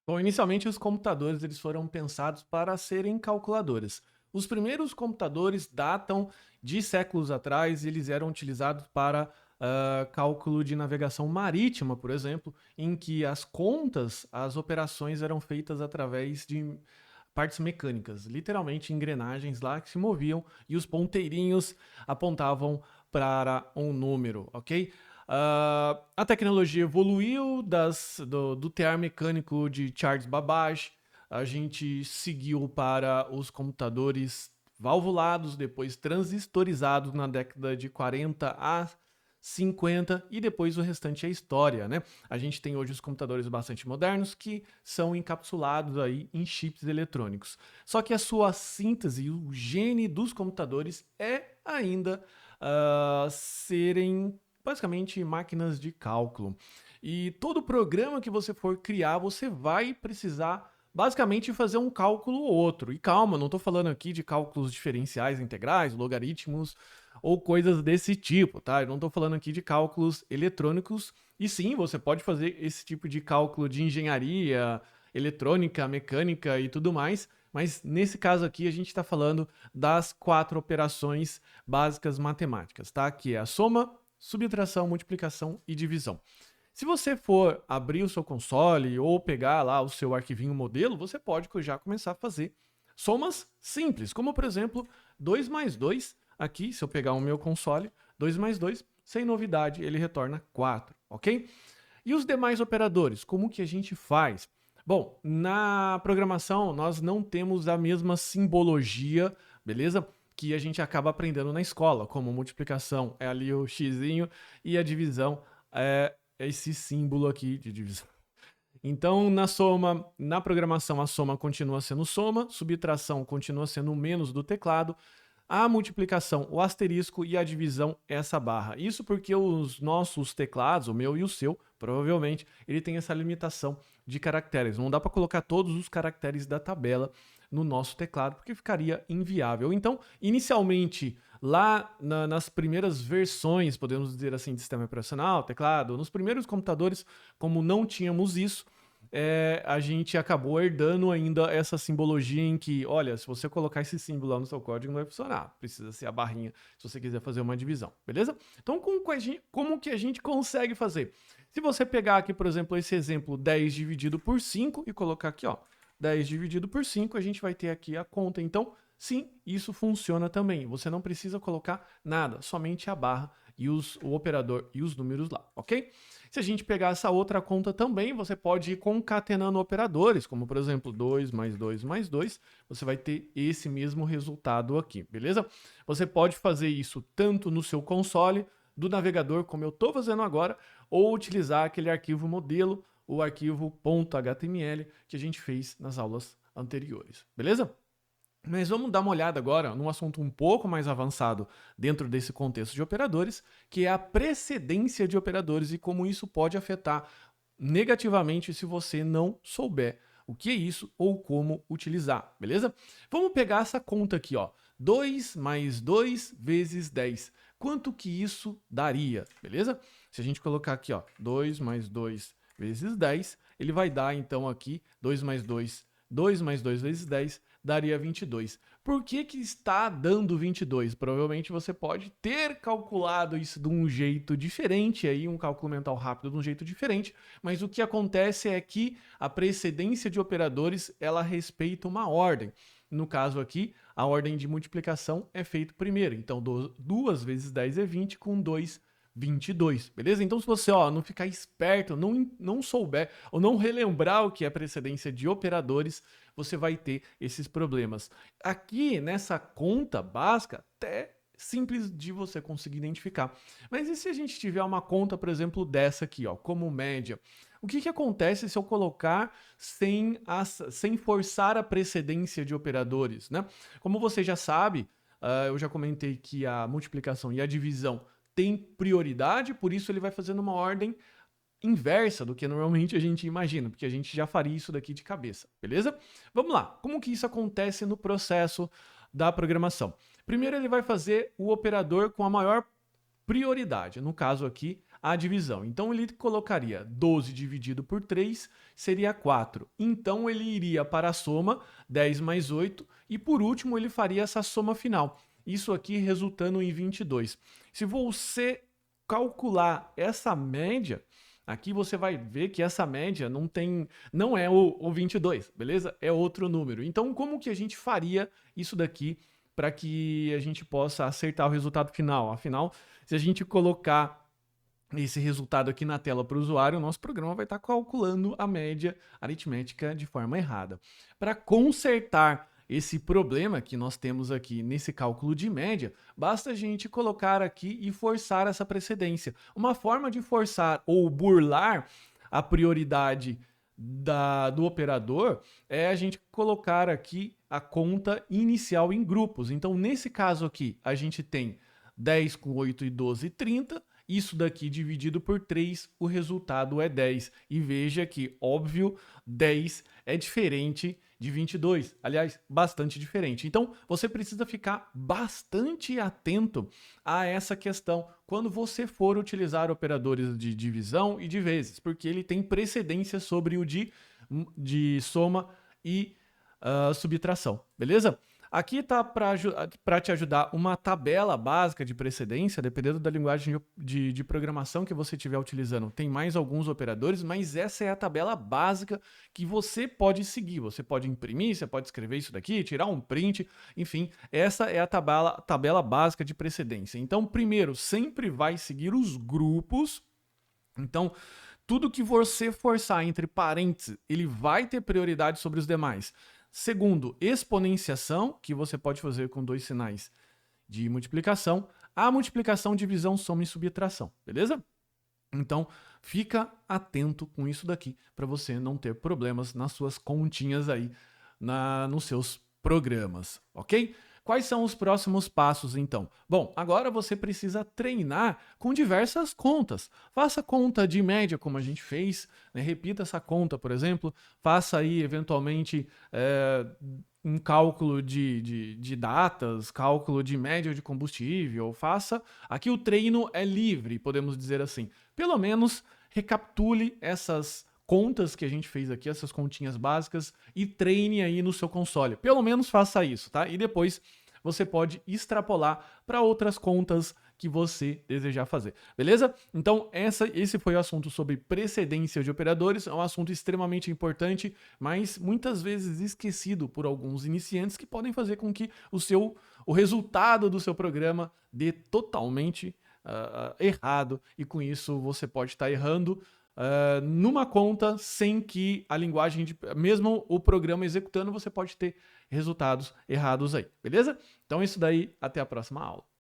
Bom, inicialmente os computadores eles foram pensados para serem calculadoras. Os primeiros computadores datam de séculos atrás, eles eram utilizados para cálculo de navegação marítima, por exemplo, em que as contas, as operações eram feitas através de partes mecânicas, literalmente engrenagens lá que se moviam e os ponteirinhos apontavam para um número, ok? A tecnologia evoluiu do tear mecânico de Charles Babbage, a gente seguiu para os computadores valvulados, depois transistorizados na década de 40 a 50 e depois o restante é história, né? A gente tem hoje os computadores bastante modernos que são encapsulados aí em chips eletrônicos. Só que a sua síntese, o gene dos computadores é ainda serem basicamente máquinas de cálculo. E todo programa que você for criar, você vai precisar basicamente fazer um cálculo ou outro. E calma, não estou falando aqui de cálculos diferenciais integrais, logaritmos ou coisas desse tipo, tá? Eu não estou falando aqui de cálculos eletrônicos. E sim, você pode fazer esse tipo de cálculo de engenharia, eletrônica, mecânica e tudo mais. Mas nesse caso aqui a gente está falando das 4 operações básicas matemáticas, tá? Que é a soma, subtração, multiplicação e divisão. Se você for abrir o seu console ou pegar lá o seu arquivinho modelo, você pode já começar a fazer somas simples, como por exemplo 2 mais 2, aqui se eu pegar o meu console, 2 mais 2, sem novidade, ele retorna 4, ok? E os demais operadores, como que a gente faz? Bom, na programação nós não temos a mesma simbologia, beleza? Que a gente acaba aprendendo na escola, como multiplicação é ali o xizinho e a divisão é esse símbolo aqui de divisão. Então, na soma, na programação, a soma continua sendo soma, subtração continua sendo o menos do teclado, a multiplicação, o asterisco e a divisão, essa barra. Isso porque os nossos teclados, o meu e o seu, provavelmente, ele tem essa limitação de caracteres. Não dá para colocar todos os caracteres da tabela no nosso teclado, porque ficaria inviável. Então, inicialmente, lá nas primeiras versões, podemos dizer assim, de sistema operacional, teclado, nos primeiros computadores, como não tínhamos isso, a gente acabou herdando ainda essa simbologia em que, olha, se você colocar esse símbolo lá no seu código, não vai funcionar. Precisa ser a barrinha se você quiser fazer uma divisão, beleza? Então, como que a gente consegue fazer? Se você pegar aqui, por exemplo, esse exemplo 10 dividido por 5 e colocar aqui, ó, 10 dividido por 5, a gente vai ter aqui a conta. Então, sim, isso funciona também. Você não precisa colocar nada, somente a barra e o operador e os números lá, ok? Se a gente pegar essa outra conta também, você pode ir concatenando operadores, como por exemplo 2 mais 2 mais 2, você vai ter esse mesmo resultado aqui, beleza? Você pode fazer isso tanto no seu console, do navegador, como eu estou fazendo agora, ou utilizar aquele arquivo modelo, o arquivo .html que a gente fez nas aulas anteriores, beleza? Mas vamos dar uma olhada agora num assunto um pouco mais avançado dentro desse contexto de operadores, que é a precedência de operadores e como isso pode afetar negativamente se você não souber o que é isso ou como utilizar, beleza? Vamos pegar essa conta aqui, ó. 2 mais 2 vezes 10. Quanto que isso daria, beleza? Se a gente colocar aqui, ó, 2 mais 2 vezes 10, ele vai dar então aqui 2 mais 2, 2 mais 2 vezes 10 daria 22. Por que que está dando 22? Provavelmente você pode ter calculado isso de um jeito diferente, aí um cálculo mental rápido de um jeito diferente, mas o que acontece é que a precedência de operadores, ela respeita uma ordem. No caso aqui, a ordem de multiplicação é feita primeiro. Então, 2 vezes 10 é 20, com 2, 22, beleza? Então, se você não ficar esperto, não souber ou não relembrar o que é precedência de operadores, você vai ter esses problemas. Aqui, nessa conta básica, até simples de você conseguir identificar. Mas e se a gente tiver uma conta, por exemplo, dessa aqui, ó, como média? O que acontece se eu colocar sem forçar a precedência de operadores, né? Como você já sabe, eu já comentei que a multiplicação e a divisão tem prioridade, por isso ele vai fazendo uma ordem inversa do que normalmente a gente imagina, porque a gente já faria isso daqui de cabeça, beleza? Vamos lá, como que isso acontece no processo da programação? Primeiro ele vai fazer o operador com a maior prioridade, no caso aqui, a divisão. Então ele colocaria 12 dividido por 3 seria 4. Então ele iria para a soma 10 mais 8 e por último ele faria essa soma final. Isso aqui resultando em 22. Se você calcular essa média, aqui você vai ver que essa média não é o 22, beleza? É outro número. Então como que a gente faria isso daqui para que a gente possa acertar o resultado final? Afinal, se a gente colocar esse resultado aqui na tela para o usuário, o nosso programa vai estar calculando a média aritmética de forma errada. Para consertar esse problema que nós temos aqui nesse cálculo de média, basta a gente colocar aqui e forçar essa precedência. Uma forma de forçar ou burlar a prioridade do operador é a gente colocar aqui a conta inicial em grupos. Então, nesse caso aqui, a gente tem 10 com 8 e 12, 30. Isso daqui dividido por 3, o resultado é 10. E veja que, óbvio, 10 é diferente de 22. Aliás, bastante diferente. Então, você precisa ficar bastante atento a essa questão quando você for utilizar operadores de divisão e de vezes, porque ele tem precedência sobre o de soma e subtração, beleza? Aqui está para te ajudar uma tabela básica de precedência, dependendo da linguagem de programação que você estiver utilizando. Tem mais alguns operadores, mas essa é a tabela básica que você pode seguir. Você pode imprimir, você pode escrever isso daqui, tirar um print, enfim, essa é a tabela básica de precedência. Então, primeiro, sempre vai seguir os grupos. Então, tudo que você forçar entre parênteses, ele vai ter prioridade sobre os demais. Segundo, exponenciação, que você pode fazer com 2 sinais de multiplicação. A multiplicação, divisão, soma e subtração, beleza? Então, fica atento com isso daqui para você não ter problemas nas suas continhas aí, nos seus programas, ok? Quais são os próximos passos, então? Bom, agora você precisa treinar com diversas contas. Faça conta de média, como a gente fez, né? Repita essa conta, por exemplo. Faça aí, eventualmente, um cálculo de datas, cálculo de média de combustível. Faça. Aqui o treino é livre, podemos dizer assim. Pelo menos recapitule essas contas que a gente fez aqui, essas continhas básicas, e treine aí no seu console. Pelo menos faça isso, tá? E depois você pode extrapolar para outras contas que você desejar fazer, beleza? Então, esse foi o assunto sobre precedência de operadores. É um assunto extremamente importante, mas muitas vezes esquecido por alguns iniciantes, que podem fazer com que o resultado do seu programa dê totalmente errado, e com isso você pode estar errando numa conta sem que a linguagem, mesmo o programa executando, você pode ter resultados errados aí, beleza? Então é isso daí, até a próxima aula.